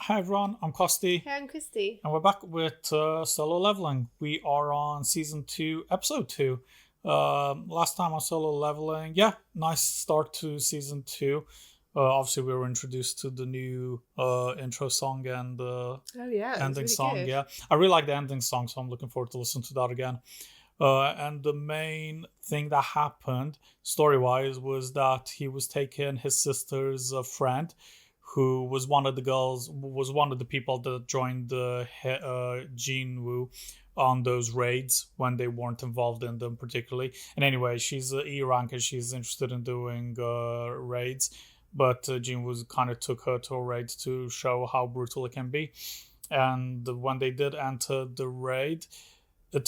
Hi everyone, I'm Kosti. Hey, I'm Christy. And we're back with Solo Leveling. We are on Season 2, Episode 2. Last time on Solo Leveling, nice start to Season 2. Obviously, we were introduced to the new intro song and ending really song. good. Yeah, I really like the ending song, so I'm looking forward to listen to that again. And the main thing that happened, story-wise, was that he was taking his sister's friend, who was one of the people that joined the Jinwoo on those raids when they weren't involved in them particularly. And anyway, she's an E rank and she's interested in doing raids, but Jinwoo kind of took her to a raid to show how brutal it can be. And when they did enter the raid, the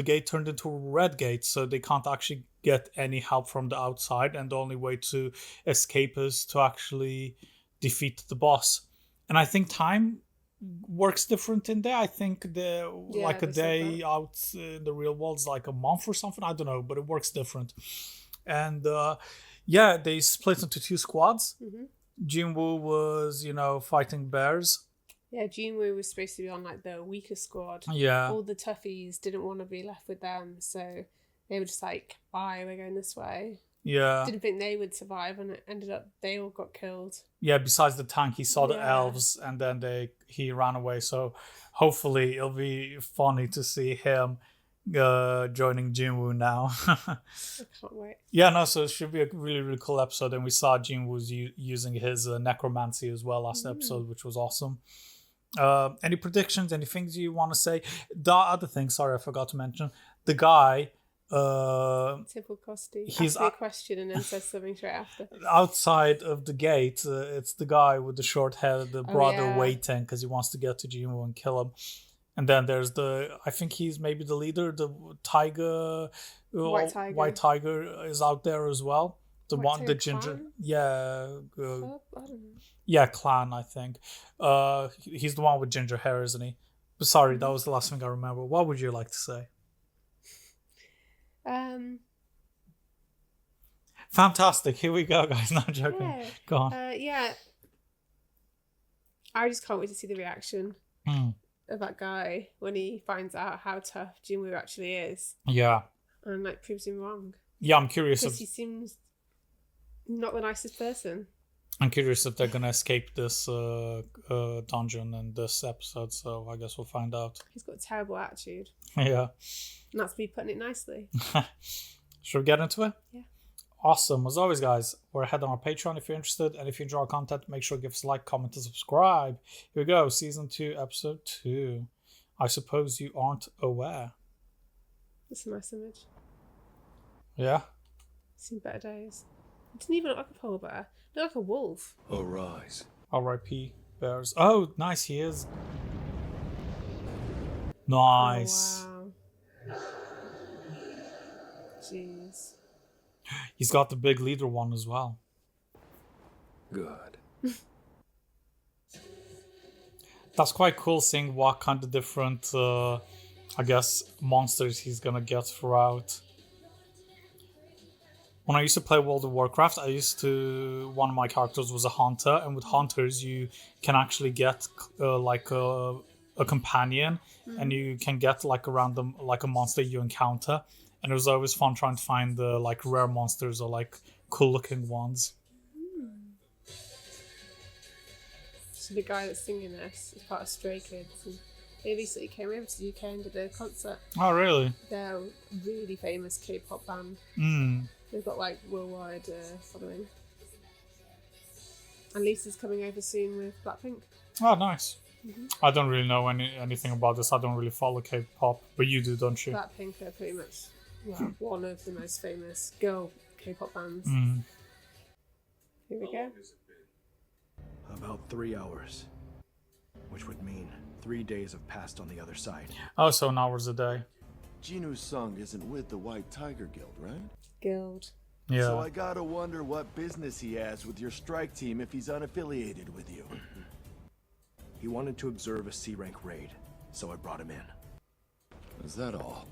gate turned into a red gate, so they can't actually get any help from the outside, and the only way to escape is to actually defeat the boss. And I think time works different in there. I think like a day out in the real world is like a month or something. I don't know, but it works different. And they split into two squads. Mm-hmm. Jinwoo was, fighting bears. Yeah, Jinwoo was supposed to be on like the weaker squad. Yeah. All the toughies didn't want to be left with them, so they were just like, bye, we're going this way. Yeah. Didn't think they would survive, and it ended up they all got killed. Yeah, besides the tank, he saw the elves, and then he ran away. So hopefully it'll be funny to see him joining Jinwoo now. I can't wait. Yeah, no, so it should be a really, really cool episode. And we saw Jinwoo's using his necromancy as well last episode, which was awesome. Any predictions, any things you want to say? The other thing, sorry, I forgot to mention, the guy... Typical Kosti. He's asks me a question and then says something straight after. Outside of the gate, it's the guy with the short hair, the brother waiting because he wants to get to Jinwoo and kill him. And then there's I think he's maybe the leader, the tiger, White Tiger is out there as well. The ginger, clan? yeah, I don't know. yeah, clan, I think. He's the one with ginger hair, isn't he? But sorry, that was the last thing I remember. What would you like to say? Fantastic. Here we go, guys. Not joking. Yeah. Go on. I just can't wait to see the reaction of that guy when he finds out how tough Jinwoo actually is. Yeah. And like proves him wrong. Yeah, I'm curious because he seems not the nicest person. I'm curious if they're gonna escape this dungeon in this episode, so I guess we'll find out. He's got a terrible attitude. Yeah. And that's me putting it nicely. Should we get into it? Yeah. Awesome. As always, guys, we're ahead on our Patreon if you're interested, and if you enjoy our content, make sure to give us a like, comment, and subscribe. Here we go, Season 2, Episode 2. I suppose you aren't aware. That's a nice image. Yeah? Seen better days. It didn't even look like a polar bear. It looked like a wolf. Arise. R.I.P. Bears. Oh, nice, he is. Nice. Oh, wow. Jeez. He's got the big leader one as well. Good. That's quite cool seeing what kind of different, monsters he's gonna get throughout. When I used to play World of Warcraft, one of my characters was a hunter, and with hunters you can actually get a companion, and you can get like a random, like a monster you encounter. And it was always fun trying to find the like rare monsters or like cool looking ones. So the guy that's singing this is part of Stray Kids, and they recently came over to the UK and did a concert. Oh, really? They're a really famous K-pop band. They've got like worldwide following. And Lisa's coming over soon with Blackpink. Oh, nice. I don't really know anything about this. I don't really follow K-pop, but you do, don't you? Blackpink are pretty much one of the most famous girl K-pop bands. Here we go. About 3 hours. Which would mean 3 days have passed on the other side. Oh, so an hour's a day. Jinwoo's song isn't with the White Tiger Guild, right? Guild. Yeah. So I gotta wonder what business he has with your strike team if he's unaffiliated with you. He wanted to observe a C-rank raid, so I brought him in. Is that all?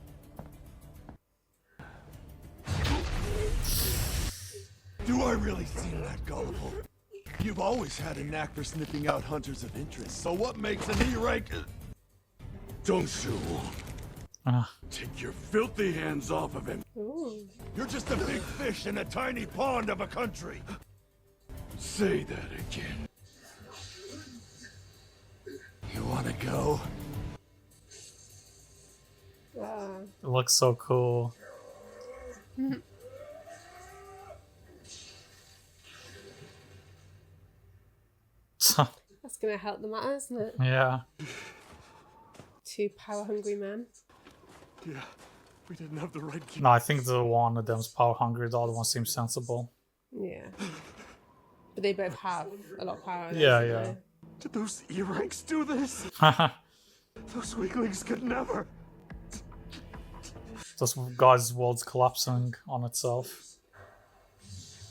Do I really seem that gullible? You've always had a knack for sniffing out hunters of interest, so what makes an E-rank... Don't you? Take your filthy hands off of him. Ooh. You're just a big fish in a tiny pond of a country. Say that again. You wanna go? It looks so cool. That's gonna help them out, isn't it? Yeah. Two power-hungry men. Yeah, we didn't have the right key. No, I think the one of them's power hungry, the other one seems sensible. Yeah. But they both have a lot of power. Yeah, don't yeah. they? Did those E-ranks do this? Those weaklings could never. This guy's world's collapsing on itself.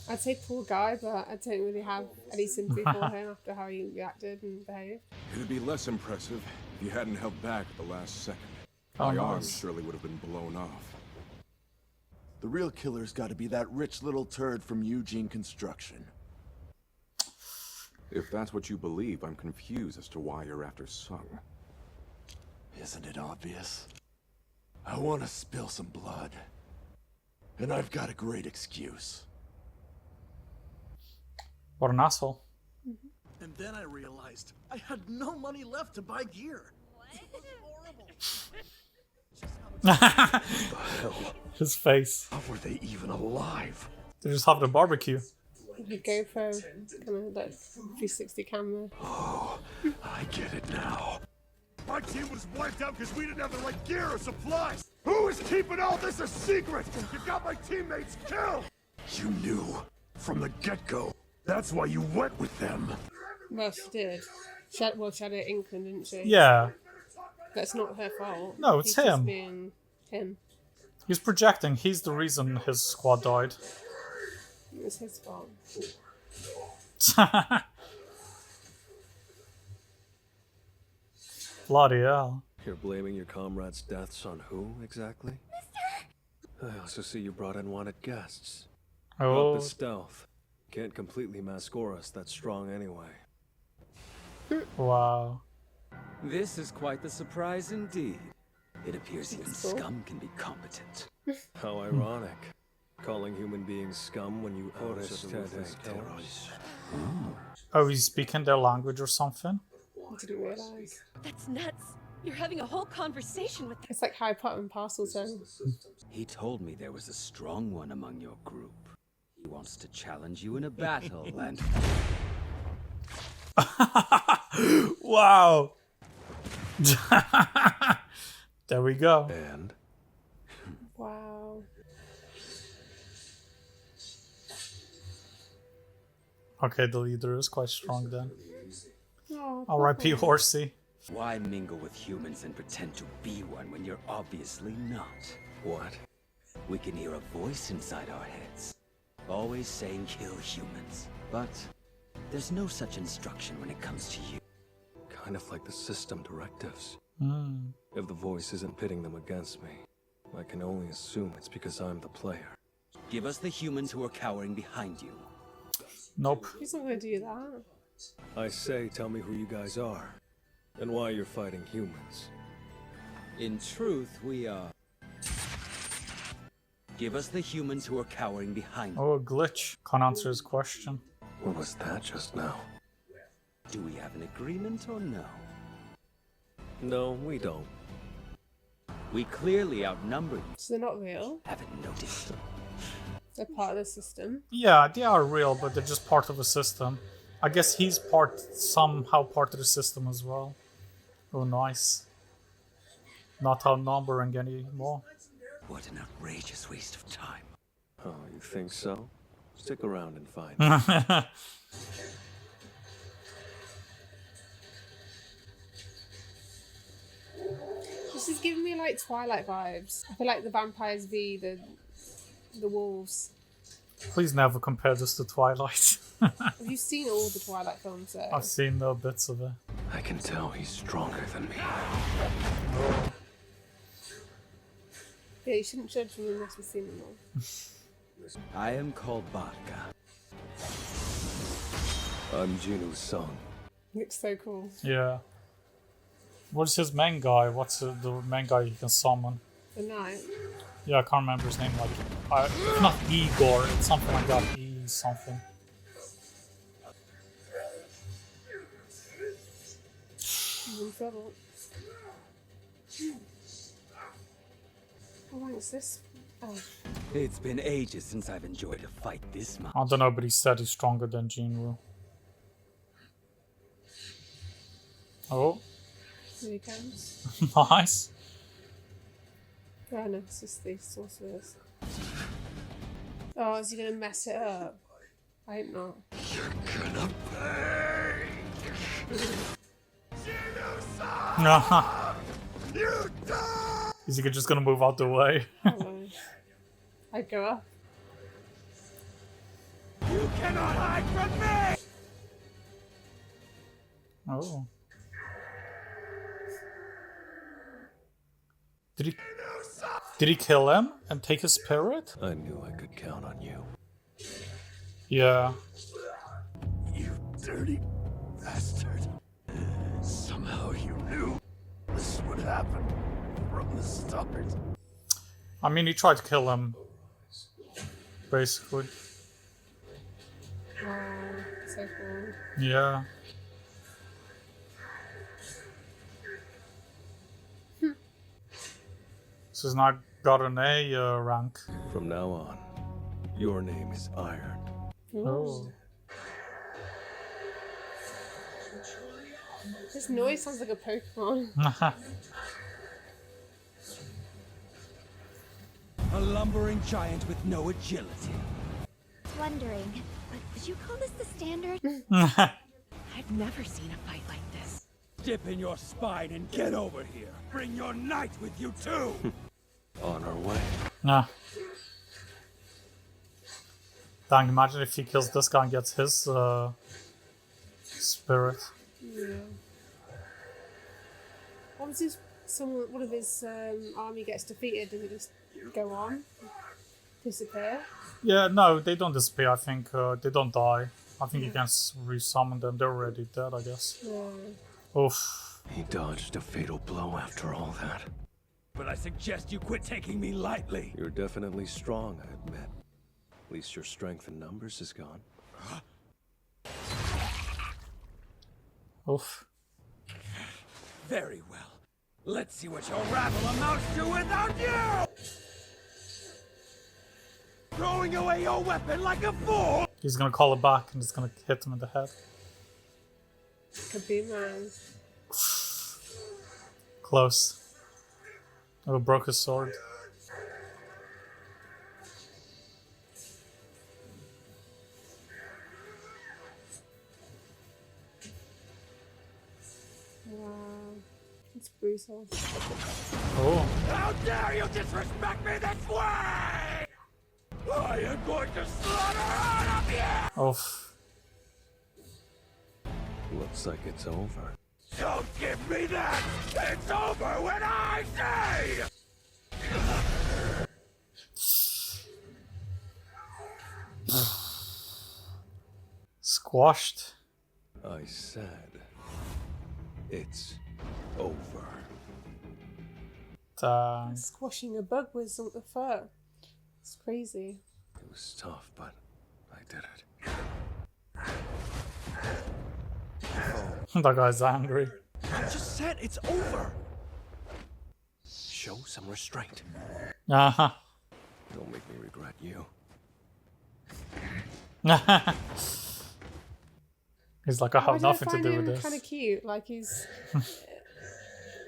I'd say poor guy, but I don't really have any sympathy for him after how he reacted and behaved. It'd be less impressive if you hadn't held back at the last second. Oh, My arm nice. surely would have been blown off. The real killer's gotta be that rich little turd from Eugene Construction. If that's what you believe, I'm confused as to why you're after Sung. Isn't it obvious? I want to spill some blood. And I've got a great excuse. What an asshole. And then I realized I had no money left to buy gear. His face. How were they even alive? They just have the barbecue. The GoPro kind of like 360 camera. Oh, I get it now. My team was wiped out because we didn't have the right gear or supplies. Who is keeping all this a secret? You got my teammates killed. You knew from the get-go. That's why you went with them. Well, she did. She had an inkling, didn't she? Yeah. That's not her fault. No, it's He's just him. being him. He's projecting. He's the reason his squad died. It was his fault. Bloody hell. You're blaming your comrades' deaths on who, exactly? Mister! I also see you brought in wanted guests. Oh, Not the stealth. Can't completely mascore us that strong anyway. wow. This is quite the surprise indeed. It appears even That's cool. scum can be competent. How ironic. Calling human beings scum when you Oh, he's speaking their language or something? I didn't realise. That's nuts. You're having a whole conversation with them. It's like Harry Potter and Parcelstone. He told me there was a strong one among your group. He wants to challenge you in a battle and... Wow. There we go. And Wow. Okay, the leader is quite strong then. Oh, R.I.P. Horsey. Why mingle with humans and pretend to be one when you're obviously not? what? We can hear a voice inside our heads, always saying kill humans. But there's no such instruction when it comes to you. Kind of like the system directives. Hmm. If the voice isn't pitting them against me, I can only assume it's because I'm the player. Give us the humans who are cowering behind you. Nope. He's not going to do that. I say, tell me who you guys are, and why you're fighting humans. In truth, we are... Give us the humans who are cowering behind you. Oh, a glitch. Can't answer his question. What was that just now? Do we have an agreement or no? No, we don't. We clearly outnumber you. So they're not real. Haven't noticed. They're part of the system. Yeah, they are real, but they're just part of a system. I guess he's somehow part of the system as well. Oh, nice. Not outnumbering anymore. What an outrageous waste of time. Oh, you think so? Stick around and find out. This is giving me like Twilight vibes. I feel like the vampires v the wolves. Please never compare this to Twilight. Have you seen all the Twilight films though? I've seen the bits of it. I can tell he's stronger than me. Yeah, you shouldn't judge them unless we've seen them all. I am called Barca. I'm Jinu's son. Looks so cool. Yeah. What's his main guy? What's the main guy you can summon? The knight. Yeah, I can't remember his name. Like, it's not Igor. It's something like that. E something. I'm in trouble. Oh, what's this? Oh. It's been ages since I've enjoyed a fight this much. I don't know, but he said he's stronger than Jinwoo. Oh, Here he comes. nice. Oh no, it's just these sorcerers. Oh, is he gonna mess it up? I hope not. Is he just gonna move out the way? Oh, I'd go up. You cannot hide from me! Oh. Did he kill him and take his spirit? I knew I could count on you. Yeah. You dirty bastard. Somehow you knew this would happen from the start. I mean, he tried to kill him. Basically. Oh, so cool. Yeah. So he's not got an A rank. From now on, your name is Iron. Oh. This noise sounds like a Pokemon. A lumbering giant with no agility. Wondering, but would you call this the standard? I've never seen a fight like this. Dip in your spine and get over here. Bring your knight with you too. On our way. Nah. Dang, imagine if he kills this guy and gets his spirit. Yeah. What was his? One of his army gets defeated. Does it just go on? Disappear? Yeah, no, they don't disappear. I think they don't die. I think you can resummon them. They're already dead, I guess. Yeah. Oof. He dodged a fatal blow after all that. But I suggest you quit taking me lightly. You're definitely strong, I admit. At least your strength in numbers is gone. Oof. Very well. Let's see what your rabble amounts to without you! Throwing away your weapon like a fool! He's gonna call it back and it's gonna hit him in the head. Could be man. Close. Oh, broke his sword. Wow. It's brutal. Oh. How dare you disrespect me this way! I am going to slaughter all of you! Oof. Looks like it's over. Don't give me that! It's over when I say! Squashed. I said, it's over. Dang. Squashing a bug with the fur. It's crazy. It was tough, but I did it. That guy's angry. I just said it's over! Show some restraint. Uh-huh. Don't make me regret you. He's like, I have nothing to do with this. Kind of cute. Like he's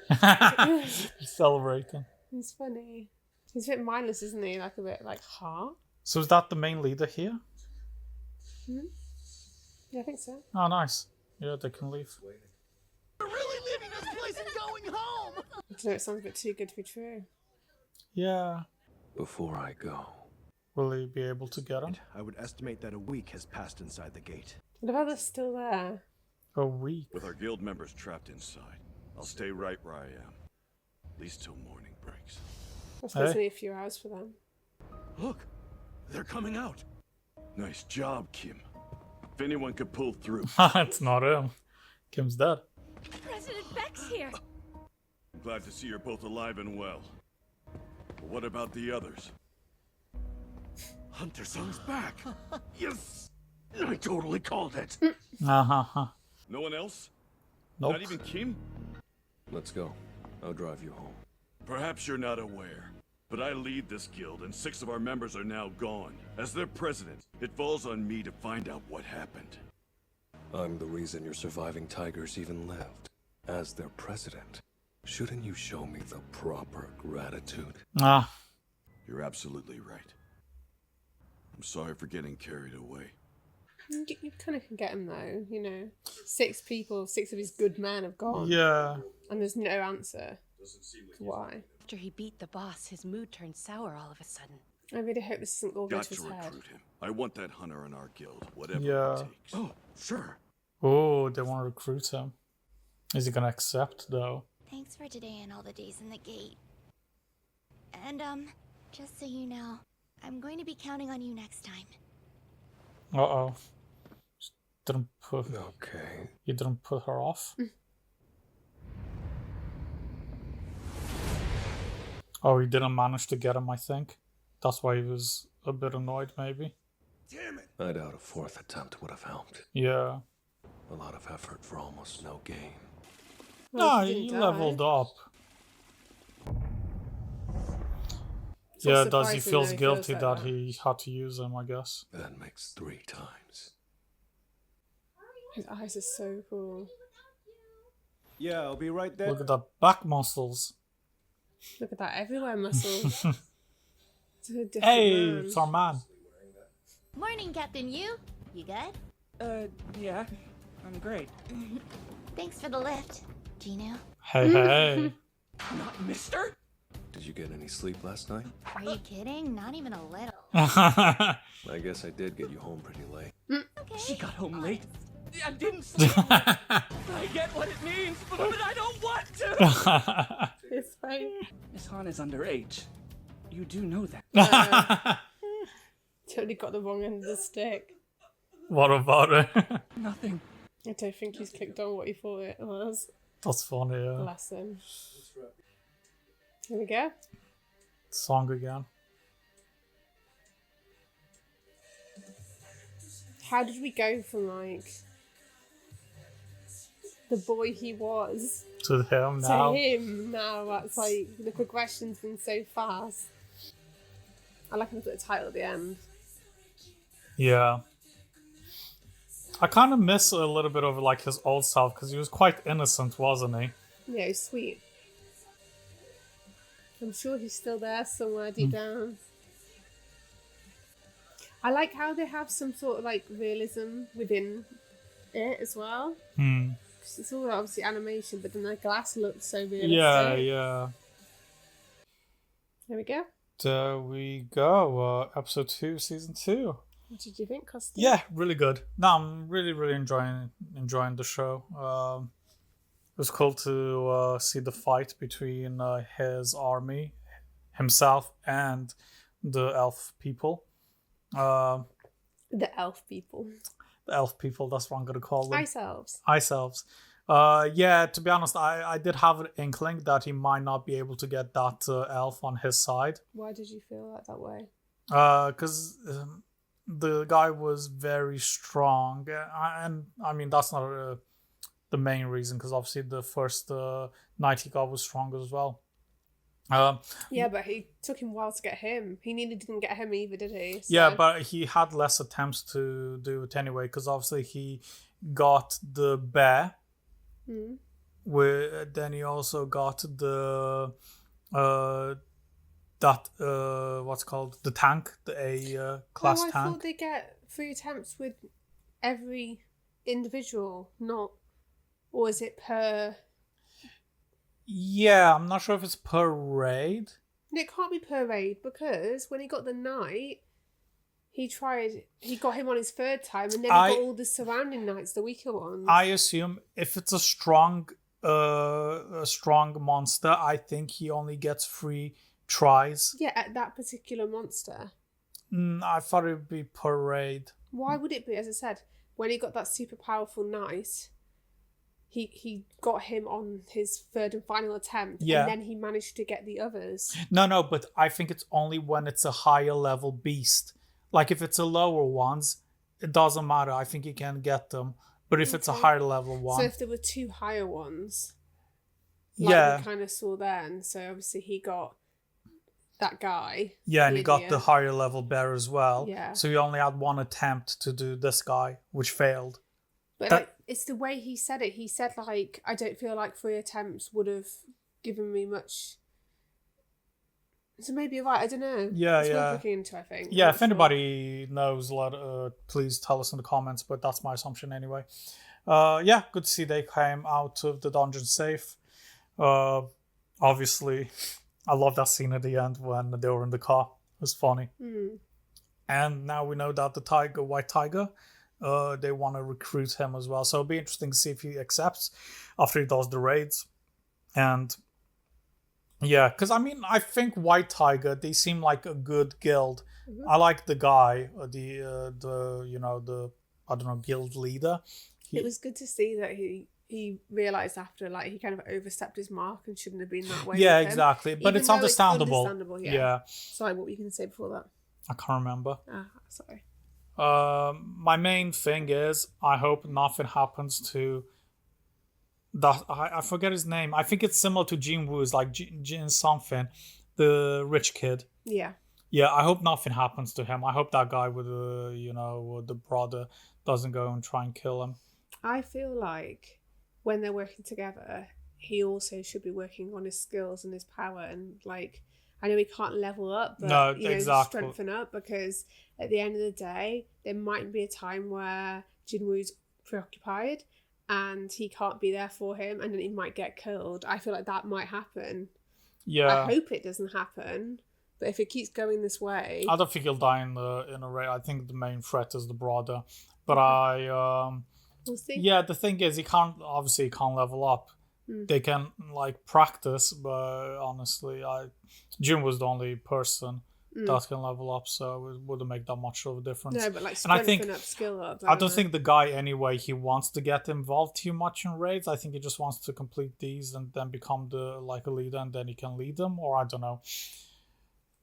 He's celebrating. he's funny. He's a bit mindless, isn't he? Like a bit like, huh? So is that the main leader here? Yeah, I think so. Oh, nice. Yeah, they can leave. We're really leaving this place and going home! I don't know, it sounds a bit too good to be true. Yeah. Before I go, Will he be able to get him? I would estimate that a week has passed inside the gate. What about they're still there? A week. With our guild members trapped inside, I'll stay right where I am. At least till morning breaks. I suppose Hey. only a few hours for them. Look! They're coming out! Nice job, Kim. If anyone could pull through. It's not him. Kim's dead. President Beck's here. I'm glad to see you're both alive and well. But what about the others? Hunter Song's back. Yes! I totally called it. Uh-huh. No one else? Nope. Not even Kim? Let's go. I'll drive you home. Perhaps you're not aware, but I lead this guild and 6 of our members are now gone. As their president, it falls on me to find out what happened. I'm the reason your surviving tigers even lived. As their president, shouldn't you show me the proper gratitude? Ah. You're absolutely right. I'm sorry for getting carried away. You kind of can get him though, you know. 6 people, 6 of his good men have gone. Yeah. And there's no answer to why. After he beat the boss, his mood turned sour all of a sudden. I really hope this isn't all going Got to his to head. recruit him. I want that hunter in our guild, whatever Yeah. it takes. Oh, sure. Oh, they want to recruit him. Is he gonna accept though? Thanks for today and all the days in the gate. And, just so you know, I'm going to be counting on you next time. Uh-oh. Didn't put... Okay. You didn't put her off? Oh, he didn't manage to get him, I think. That's why he was a bit annoyed, maybe. Damn it! I doubt a 4th attempt would have helped. Yeah. A lot of effort for almost no gain. No, he he didn't die. leveled up. It's not Yeah, does he surprising feels that he guilty feels that like that. he had to use him, I guess. That makes 3 times. His eyes are so cool. Yeah, I'll be right there. Look at that back muscles. Look at that everywhere muscle. It's a different Hey, man. it's our man. Morning, Captain Yu. You good? Yeah. I'm great. Thanks for the lift, Gino. Hey, hey. Not mister? Did you get any sleep last night? Are you kidding? Not even a little. I guess I did get you home pretty late. Okay. She got home late. I didn't sleep. I get what it means, but I don't want to. It's fine. Miss Han is underage. You do know that. Totally got the wrong end of the stick. What about it? Nothing. I don't think he's clicked on what he thought it was. That's funny, yeah. Bless him. Here we go. Song again. How did we go from like the boy he was To him now. to him now? That's like the progression's been so fast. I like him to put the title at the end. Yeah. I kind of miss a little bit of like his old self because he was quite innocent, wasn't he? Yeah, he's sweet. I'm sure he's still there somewhere deep down. I like how they have some sort of like realism within it as well. 'Cause it's all obviously animation, but then the glass looks so realistic. Yeah, yeah. There we go. There we go. Episode 2, season 2. What did you think, Costa? Yeah, really good. No, I'm really enjoying the show. It was cool to see the fight between his army, himself, and the elf people. The elf people. The elf people, that's what I'm going to call them. Ice elves. Ice elves. Yeah, to be honest, I did have an inkling that he might not be able to get that elf on his side. Why did you feel like that way? Because the guy was very strong. And I mean, that's not the main reason, because obviously the first knight he got was strong as well. Yeah, but he took him a while to get him. He nearly didn't get him either, did he? So... Yeah, but he had less attempts to do it anyway, because obviously he got the bear. Then he also got the what's called the tank, the A class I tank. thought they get 3 attempts with every individual, not, or is it per? Yeah, I'm not sure if it's per raid. It can't be per raid, because when he got the knight, he got him on his 3rd time, and then he got all the surrounding knights, the weaker ones. I assume if it's a strong monster, I think he only gets 3 tries. Yeah, at that particular monster. I thought it would be per raid. Why would it be? As I said, when he got that super powerful knight, he got him on his third and final attempt, and then he managed to get the others. No, but I think it's only when it's a higher level beast. Like if it's a lower ones, it doesn't matter. I think you can get them. But if it's a higher level one... So if there were 2 higher ones, like we kind of saw then, so obviously he got that guy. Yeah, and he got the higher level bear as well. Yeah. So he only had one attempt to do this guy, which failed. But it's the way he said it. He said, like, I don't feel like 3 attempts would have given me much. So maybe you're right. I don't know. Yeah, it's worth looking into, I think. Yeah, if anybody knows, please tell us in the comments. But that's my assumption anyway. Yeah, good to see they came out of the dungeon safe. Obviously, I love that scene at the end when they were in the car. It was funny. And now we know that the White Tiger, they want to recruit him as well. So it'll be interesting to see if he accepts after he does the raids. And yeah, because I mean, I think White Tiger, they seem like a good guild. I like the guy, the I don't know, guild leader. It was good to see that he realised after, like, he kind of overstepped his mark and shouldn't have been that way. Yeah, exactly. But Even it's though understandable. It's understandable, yeah. Sorry, what were you going to say before that? I can't remember. Sorry. My main thing is I hope nothing happens to that. I forget his name. I think it's similar to Jin Woo's, like Jin something, the rich kid. Yeah. Yeah, I hope nothing happens to him. I hope that guy with the brother doesn't go and try and kill him. I feel like when they're working together, he also should be working on his skills and his power. And, like, I know he can't level up, but exactly. Strengthen up, because at the end of the day, there might be a time where Jinwoo's preoccupied and he can't be there for him, and then he might get killed. I feel like that might happen. Yeah. I hope it doesn't happen, but if it keeps going this way, I don't think he'll die in a raid. I think the main threat is the brother, but we'll see. Yeah, the thing is, he can't level up. They can, like, practice, but honestly, Jim was the only person that can level up, so it wouldn't make that much of a difference. No, but like strengthen up, skill up. I don't think the guy anyway, he wants to get involved too much in raids. I think he just wants to complete these and then become a leader, and then he can lead them, or I don't know.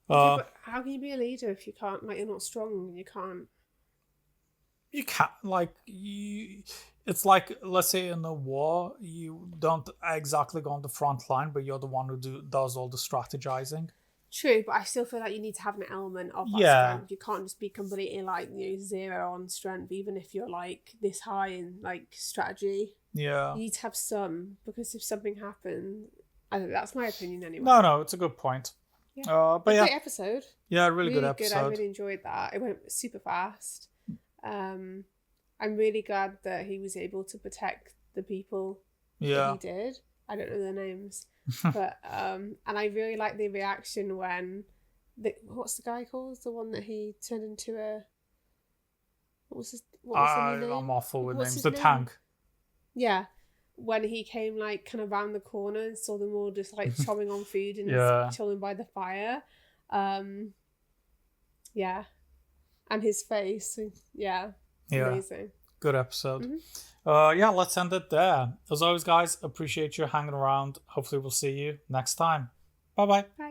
But how can you be a leader if you can't, like, you're not strong and you can't? You can't, it's like, let's say in a war, you don't exactly go on the front line, but you're the one who does all the strategizing. True, but I still feel like you need to have an element of that strength. You can't just be completely, like, 0 on strength, even if you're, like, this high in, like, strategy. Yeah. You need to have some, because if something happens, I don't know, that's my opinion anyway. No, it's a good point. Yeah. But yeah. Great episode. Yeah, really good episode. I really enjoyed that. It went super fast. I'm really glad that he was able to protect the people that he did. I don't know their names. But and I really like the reaction when what's the guy called? The one that he turned into a what was his name? I'm awful with names. His The name? tank. Yeah. When he came, like, kind of round the corner and saw them all just, like, chomping on food and chilling by the fire. Yeah. And his face. Yeah. Amazing. Good episode. Let's end it there. As always, guys, appreciate you hanging around. Hopefully we'll see you next time. Bye-bye. Bye.